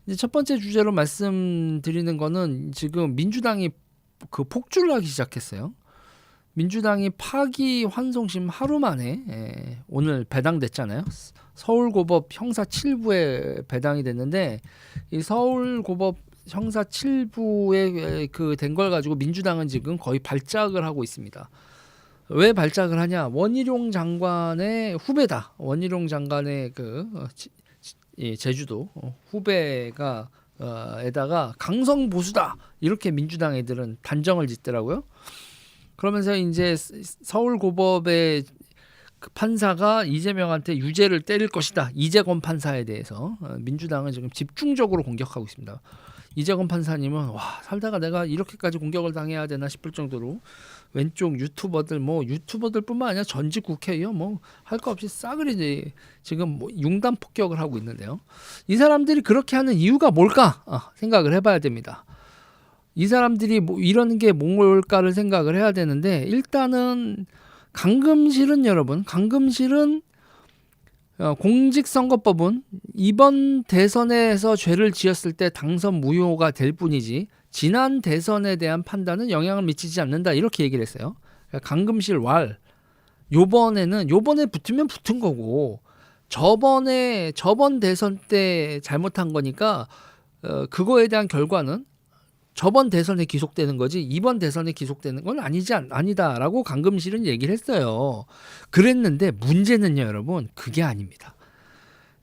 이제 첫 번째 주제로 말씀드리는 거는 지금 민주당이 그 폭주를 하기 시작했어요. 민주당이 파기환송심 하루 만에 오늘 배당됐잖아요. 서울고법 형사 7부에 배당이 됐는데 이 서울고법 형사 7부에 그 된 걸 가지고 민주당은 지금 거의 발작을 하고 있습니다. 왜 발작을 하냐? 원희룡 장관의 후배다. 원희룡 장관의 제주도 후배가 에다가 강성 보수다 이렇게 민주당 애들은 단정을 짓더라고요. 그러면서 이제 서울고법의 그 판사가 이재명한테 유죄를 때릴 것이다. 이재권 판사에 대해서 민주당은 지금 집중적으로 공격하고 있습니다. 이재권 판사님은 와 살다가 내가 이렇게까지 공격을 당해야 되나 싶을 정도로 왼쪽 유튜버들뿐만 아니라 전직 국회의원 할 거 없이 싸그리 지금 융단 폭격을 하고 있는데요. 이 사람들이 그렇게 하는 이유가 뭘까 생각을 해봐야 됩니다. 이 사람들이 이런 게 뭘까를 생각을 해야 되는데 일단은 강금실은 공직선거법은 이번 대선에서 죄를 지었을 때 당선 무효가 될 뿐이지 지난 대선에 대한 판단은 영향을 미치지 않는다 이렇게 얘기를 했어요. 강금실 요번에 붙으면 붙은 거고 저번 대선 때 잘못한 거니까 그거에 대한 결과는 저번 대선에 기속되는 거지 이번 대선에 기속되는 건 아니다라고 강금실은 얘기를 했어요. 그랬는데 문제는요, 여러분, 그게 아닙니다.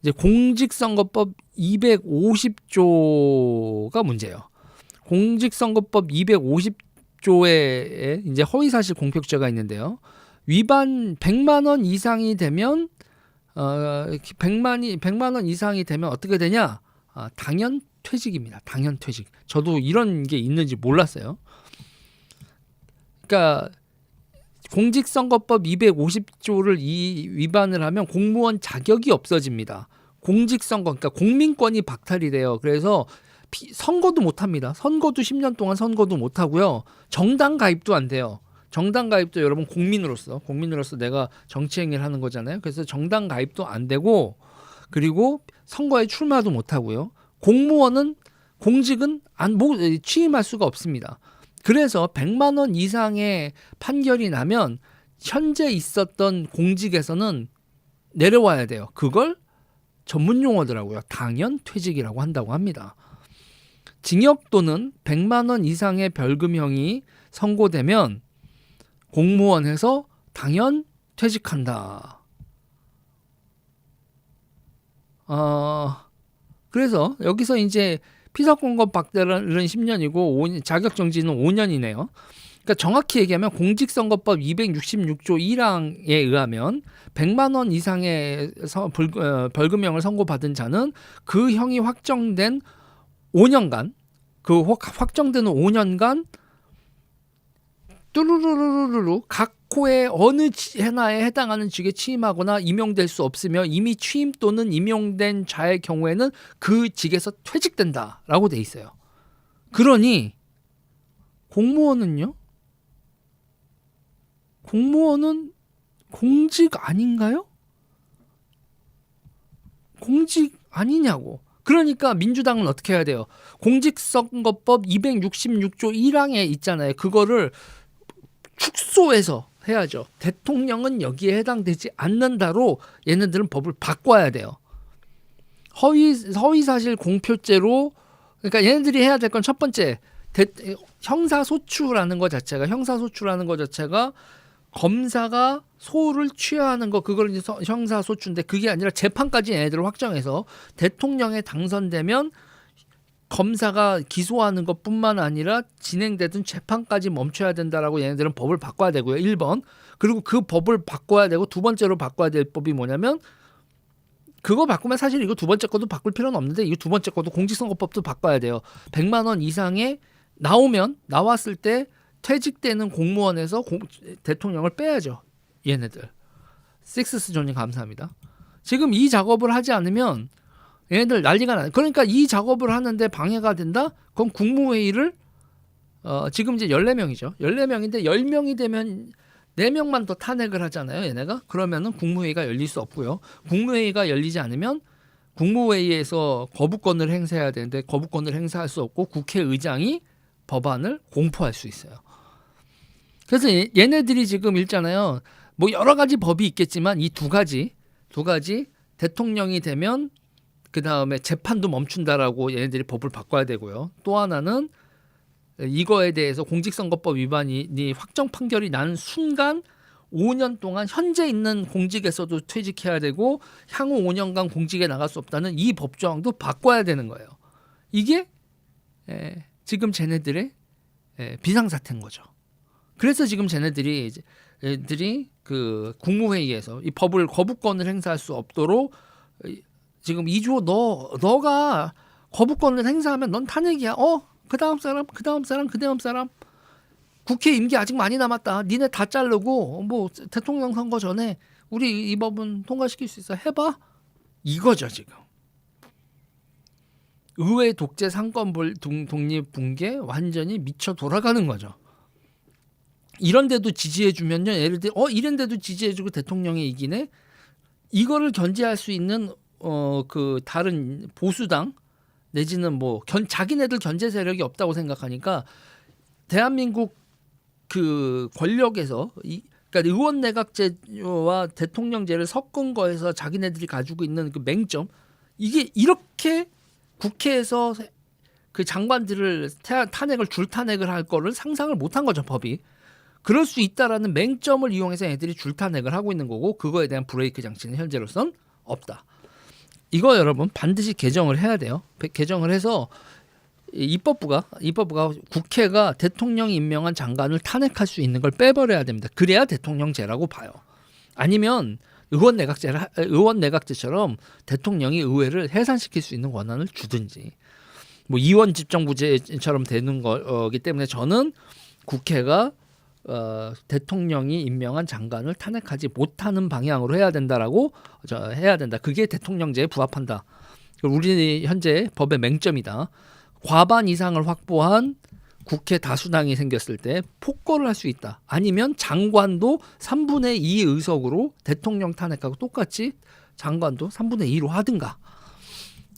이제 공직선거법 250조가 문제예요. 공직선거법 250조에 이제 허위사실 공표죄가 있는데요. 위반 100만 원 이상이 되면 100만 원 이상이 되면 어떻게 되냐? 당연 퇴직입니다. 당연 퇴직. 저도 이런 게 있는지 몰랐어요. 그러니까 공직선거법 250조를 위반을 하면 공무원 자격이 없어집니다. 공직선거, 그러니까 공민권이 박탈이 돼요. 그래서 선거도 못 합니다. 선거도 10년 동안 선거도 못 하고요. 정당 가입도 안 돼요. 정당 가입도 여러분 국민으로서 내가 정치 행위를 하는 거잖아요. 그래서 정당 가입도 안 되고 그리고 선거에 출마도 못 하고요. 공직은 취임할 수가 없습니다. 그래서 100만 원 이상의 판결이 나면 현재 있었던 공직에서는 내려와야 돼요. 그걸 전문 용어더라고요. 당연 퇴직이라고 한다고 합니다. 징역 또는 100만 원 이상의 벌금형이 선고되면 공무원에서 당연 퇴직한다. 그래서 여기서 이제 피사공급 박탈은 10년이고 자격 정지는 5년이네요. 그러니까 정확히 얘기하면 공직선거법 266조 1항에 의하면 100만 원 이상의 벌금형을 선고받은 자는 그 형이 확정된 5년간 확정되는 5년간 뚜루루루루루 각 호의 어느 하나에 해당하는 직에 취임하거나 임용될 수 없으며 이미 취임 또는 임용된 자의 경우에는 그 직에서 퇴직된다라고 돼 있어요. 그러니 공무원은 공직 아닌가요? 공직 아니냐고. 그러니까 민주당은 어떻게 해야 돼요? 공직선거법 266조 1항에 있잖아요. 그거를 축소해서 해야죠. 대통령은 여기에 해당되지 않는다로 얘네들은 법을 바꿔야 돼요. 허위사실 공표죄로 그러니까 얘네들이 해야 될 건 첫 번째 형사소추라는 것 자체가 검사가 소를 취하는 거 그걸 이제 형사소추인데 그게 아니라 재판까지 얘네들을 확정해서 대통령에 당선되면 검사가 기소하는 것뿐만 아니라 진행되던 재판까지 멈춰야 된다라고 얘네들은 법을 바꿔야 되고요. 1번. 그리고 그 법을 바꿔야 되고 두 번째로 바꿔야 될 법이 뭐냐면 그거 바꾸면 사실 이거 두 번째 것도 바꿀 필요는 없는데 이거 두 번째 것도 공직선거법도 바꿔야 돼요. 100만 원 이상의 나왔을 때 퇴직되는 공무원에서 대통령을 빼야죠. 얘네들. 식스스존이 감사합니다. 지금 이 작업을 하지 않으면 얘네들 난리가 나요. 그러니까 이 작업을 하는데 방해가 된다? 그럼 국무회의를 지금 이제 14명이죠. 14명인데 10명이 되면 4명만 더 탄핵을 하잖아요. 얘네가. 그러면은 국무회의가 열릴 수 없고요. 국무회의가 열리지 않으면 국무회의에서 거부권을 행사해야 되는데 거부권을 행사할 수 없고 국회의장이 법안을 공포할 수 있어요. 그래서 얘네들이 지금 읽잖아요. 뭐 여러 가지 법이 있겠지만 이 두 가지 대통령이 되면 그 다음에 재판도 멈춘다라고 얘네들이 법을 바꿔야 되고요. 또 하나는 이거에 대해서 공직선거법 위반이 확정 판결이 나는 순간 5년 동안 현재 있는 공직에서도 퇴직해야 되고 향후 5년간 공직에 나갈 수 없다는 이 법조항도 바꿔야 되는 거예요. 이게 지금 쟤네들의 비상사태인 거죠. 그래서 지금 쟤네들이 그 국무회의에서 이 법을 거부권을 행사할 수 없도록 지금 이주호 너가 거부권을 행사하면 넌 탄핵이야. 그 다음 사람 국회 임기 아직 많이 남았다. 니네 다 자르고 뭐 대통령 선거 전에 우리 이 법은 통과시킬 수 있어. 해봐. 이거죠 지금. 의회 독재 상권 독립 붕괴 완전히 미쳐 돌아가는 거죠. 이런데도 지지해주면요. 예를 들어 이런데도 지지해주고 대통령이 이기네. 이거를 견제할 수 있는 그 다른 보수당 내지는 뭐 자기네들 견제 세력이 없다고 생각하니까 대한민국 그 권력에서 그러니까 의원 내각제와 대통령제를 섞은 거에서 자기네들이 가지고 있는 그 맹점 이게 이렇게 국회에서 그 장관들을 탄핵을 할 거를 상상을 못한 거죠 법이. 그럴 수 있다라는 맹점을 이용해서 애들이 줄탄핵을 하고 있는 거고 그거에 대한 브레이크 장치는 현재로선 없다. 이거 여러분 반드시 개정을 해야 돼요. 개정을 해서 입법부가 국회가 대통령이 임명한 장관을 탄핵할 수 있는 걸 빼버려야 됩니다. 그래야 대통령제라고 봐요. 아니면 의원 내각제처럼 대통령이 의회를 해산시킬 수 있는 권한을 주든지 뭐 이원 집정부제처럼 되는 거기 때문에 저는 국회가 대통령이 임명한 장관을 탄핵하지 못하는 방향으로 해야 된다. 그게 대통령제에 부합한다. 우리 현재 법의 맹점이다. 과반 이상을 확보한 국회 다수당이 생겼을 때 폭거를 할 수 있다. 아니면 장관도 3분의 2 의석으로 대통령 탄핵하고 똑같이 장관도 3분의 2로 하든가.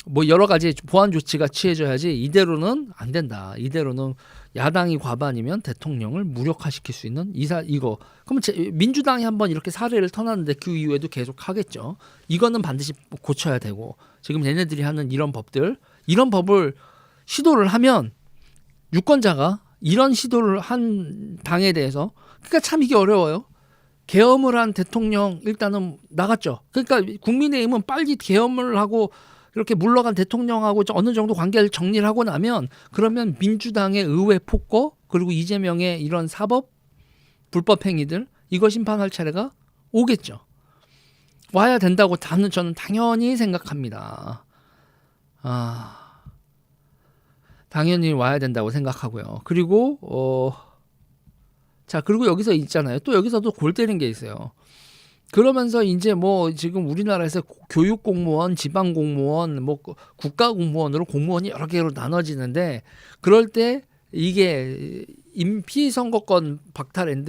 뭐 여러 가지 보완 조치가 취해져야지 이대로는 안 된다. 이대로는 야당이 과반이면 대통령을 무력화시킬 수 있는 이거. 그러면 민주당이 한번 이렇게 사례를 터놨는데 그 이후에도 계속 하겠죠. 이거는 반드시 고쳐야 되고 지금 얘네들이 하는 이런 법을 시도를 하면 유권자가 이런 시도를 한 당에 대해서 그러니까 참 이게 어려워요. 계엄을 한 대통령 일단은 나갔죠. 그러니까 국민의힘은 빨리 계엄을 하고 이렇게 물러간 대통령하고 어느 정도 관계를 정리를 하고 나면 그러면 민주당의 의회 폭거 그리고 이재명의 이런 사법 불법 행위들 이거 심판할 차례가 오겠죠. 와야 된다고 저는 당연히 생각합니다. 당연히 와야 된다고 생각하고요. 그리고 그리고 여기서 있잖아요. 또 여기서도 골 때린 게 있어요. 그러면서 이제 뭐 지금 우리나라에서 교육 공무원, 지방 공무원, 뭐 국가 공무원으로 공무원이 여러 개로 나눠지는데 그럴 때 이게 임시선거권 박탈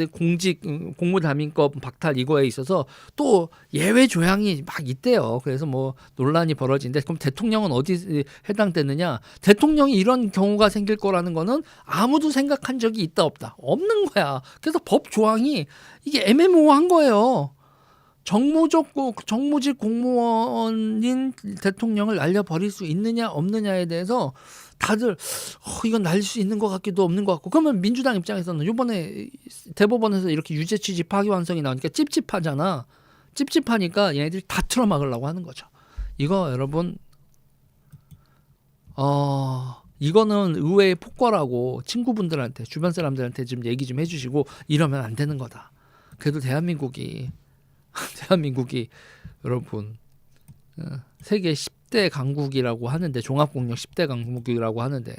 공무담임법 박탈 이거에 있어서 또 예외 조항이 막 있대요. 그래서 뭐 논란이 벌어지는데 그럼 대통령은 어디 해당되느냐? 대통령이 이런 경우가 생길 거라는 거는 아무도 생각한 적이 있다 없다 없는 거야. 그래서 법 조항이 이게 애매모호한 거예요. 정무직 공무원인 대통령을 날려버릴 수 있느냐 없느냐에 대해서 다들 이건 날릴 수 있는 것 같기도 없는 것 같고 그러면 민주당 입장에서는 이번에 대법원에서 이렇게 유죄 취지 파기환송이 나오니까 찝찝하잖아. 찝찝하니까 얘네들이 다 틀어막으려고 하는 거죠. 이거 여러분 이거는 의회의 폭거라고 친구분들한테 주변 사람들한테 좀 얘기 좀 해주시고 이러면 안 되는 거다. 그래도 대한민국이 여러분 세계 10대 강국이라고 하는데 종합국력 10대 강국이라고 하는데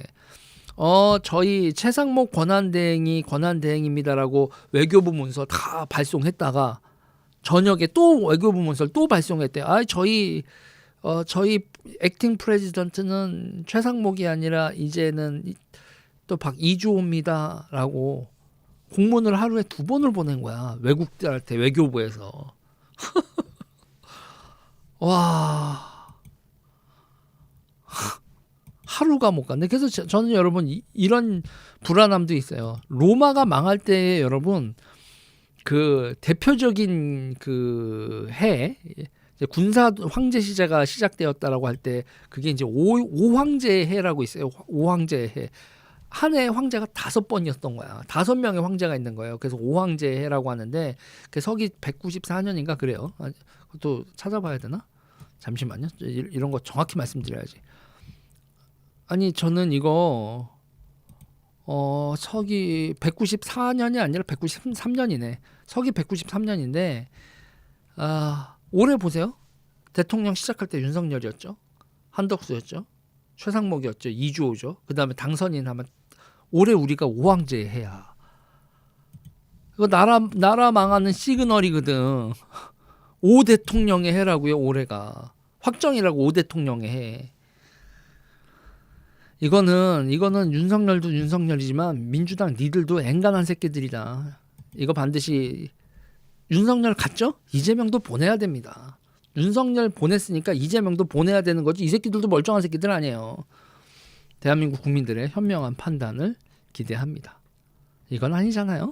저희 최상목 권한대행입니다라고 외교부 문서 다 발송했다가 저녁에 또 외교부 문서를 또 발송했대요. 저희 액팅 프레지던트는 최상목이 아니라 이제는 또 이주호입니다라고 공문을 하루에 2번을 보낸 거야. 외국들한테 외교부에서. 와, 하루가 못 간대. 그래서 저는 여러분 이런 불안함도 있어요. 로마가 망할 때 여러분 그 대표적인 그 해 군사 황제 시대가 시작되었다라고 할 때 그게 이제 오황제의 해라고 있어요. 오황제의 해. 한 해 황제가 5번이었던 거야. 5명의 황제가 있는 거예요. 그래서 오황제의 해라고 하는데 그 서기 194년인가 그래요. 또 찾아봐야 되나? 잠시만요. 이런 거 정확히 말씀드려야지. 아니 저는 이거 서기 194년이 아니라 193년이네. 서기 193년인데 올해 보세요. 대통령 시작할 때 윤석열이었죠. 한덕수였죠. 최상목이었죠. 이주호죠. 그다음에 당선인 하면 올해 우리가 오황제의 해야. 이거 나라 망하는 시그널이거든. 오 대통령의 해라고요. 올해가 확정이라고. 오 대통령의 해. 이거는 윤석열도 윤석열이지만 민주당 니들도 앵간한 새끼들이다. 이거 반드시 윤석열 갔죠? 이재명도 보내야 됩니다. 윤석열 보냈으니까 이재명도 보내야 되는 거지. 이 새끼들도 멀쩡한 새끼들 아니에요. 대한민국 국민들의 현명한 판단을 기대합니다. 이건 아니잖아요.